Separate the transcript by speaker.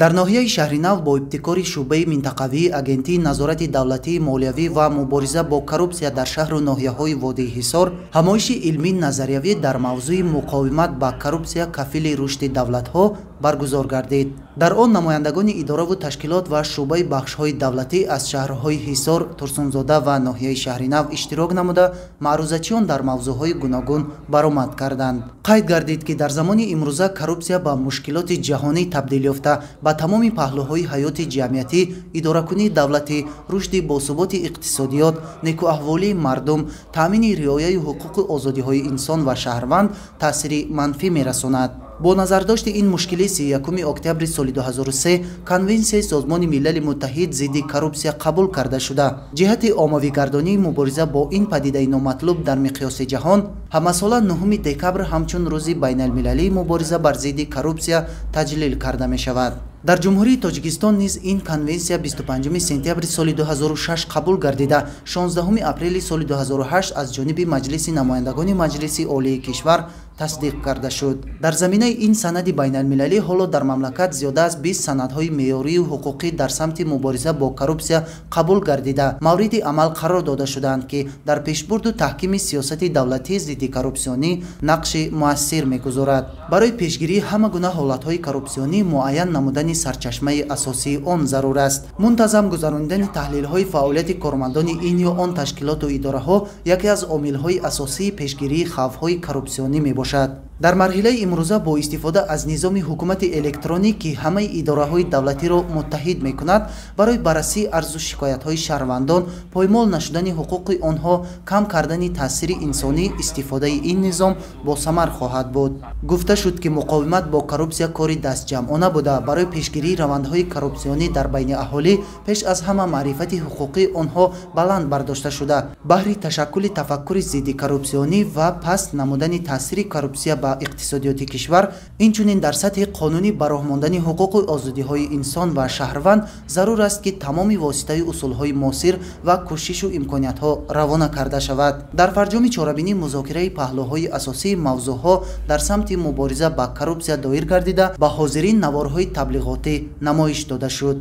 Speaker 1: дар ноҳияи шаҳри нав бо ибтикори шӯъбаи минтақавии агентии назорати давлатии молиявӣ ва мубориза бо коррупсия дар шаҳру ноҳияҳои водии ҳисор ҳамоиши илмӣ назариявӣ дар мавзӯи муқовимат ба коррупсия кафили рушди давлатҳо баргузор гардид. дар он намояндагони идораву ташкилот ва шӯъбаи бахшҳои давлатӣ аз шаҳрҳои ҳисор, турсунзода ва ноҳияи шаҳри нав иштирок намуда маърузачиён дар мавзӯъҳои гуногун баромад карданд. қайд гардид ки дар замони имрӯза коррупсия ба мушкилоти ҷаҳонӣ табдил ёфта ба тамоми паҳлӯҳои ҳаёти ҷамъиятӣ, идоракунии давлатӣ, рушди босуботи иқтисодиёт, некуаҳволии мардум, таъмини риояи ҳуқуқу озодиҳои инсон ва шаҳрванд таъсири манфӣ мерасонад. бо назардошти ин мушкилӣ 31 октябри соли 2003 конвенсияи Созмони Милали Муттаҳид зидди коррупсия қабул карда шуда ҷиҳати оммавигардонии мубориза бо ин падидаи номатлуб дар миқёси ҷаҳон ҳамасола 9 декабр ҳамчун рӯзи байналмилалии мубориза бар зидди коррупсия таҷлил карда мешавад. дар ҷумҳурии Тоҷикистон низ ин конвенсия 25 сентябри соли 2006 қабул гардида 16 апрели соли 2008 аз ҷониби Маҷлиси намояндагони Маҷлиси олии кишвар тасдиқ карда шуд. дар заминаи ин санади байналмилалӣ ҳоло дар мамлакат зиёда аз 20 санадҳои меъёрию ҳуқуқӣ дар самти мубориза бо коррупсия қабул гардида мавриди амал қарор дода шуданд, ки дар пешбурду таҳкими сиёсати давлатии зидди коррупсионӣ нақши муассир мегузорад. барои пешгирии ҳама гуна ҳолатҳои коррупсионӣ муайян намудани сарчашмаи асосии он зарур аст. мунтазам гузарондани таҳлилҳои фаъолияти кормандони ин ё он ташкилоту идораҳо яке аз омилҳои асосии пешгирии хавфҳои коррупсионӣ мебошад. дар марҳилаи имрӯза бо истифода аз низоми ҳукумати электронӣ ки ҳамаи идораҳои давлатиро муттаҳид мекунад, барои баррасии арзу шикоятҳои шаҳрвандон, поймол нашудани ҳуқуқи онҳо, кам кардани таъсири инсонӣ, истифодаи ин низом босамар хоҳад буд. гуфта шуд ки муқовимат бо коррупсия кори дастҷамъона буда барои пешгирии равандҳои коррупсионӣ дар байни аҳолӣ пеш аз ҳама маърифати ҳуқуқи онҳо баланд бардошта шуда баҳри ташаккули тафаккури зидди коррупсионӣ ва паст намудани таъсири коррупсия ба иқтисодиёти кишвар, инчунин дар сатҳи қонунӣ бароҳмондани ҳуқуқу озодиҳои инсон ва шаҳрванд зарур аст ки тамоми воситаи усулҳои муосир ва кӯшишу имкониятҳо равона карда шавад. дар фарҷоми чорабинӣ музокираи паҳлӯҳои асосии мавзӯъҳо дар самти мубориза ба коррупсия доир гардида ба ҳозирин наворҳои таблиғотӣ намоиш дода шуд.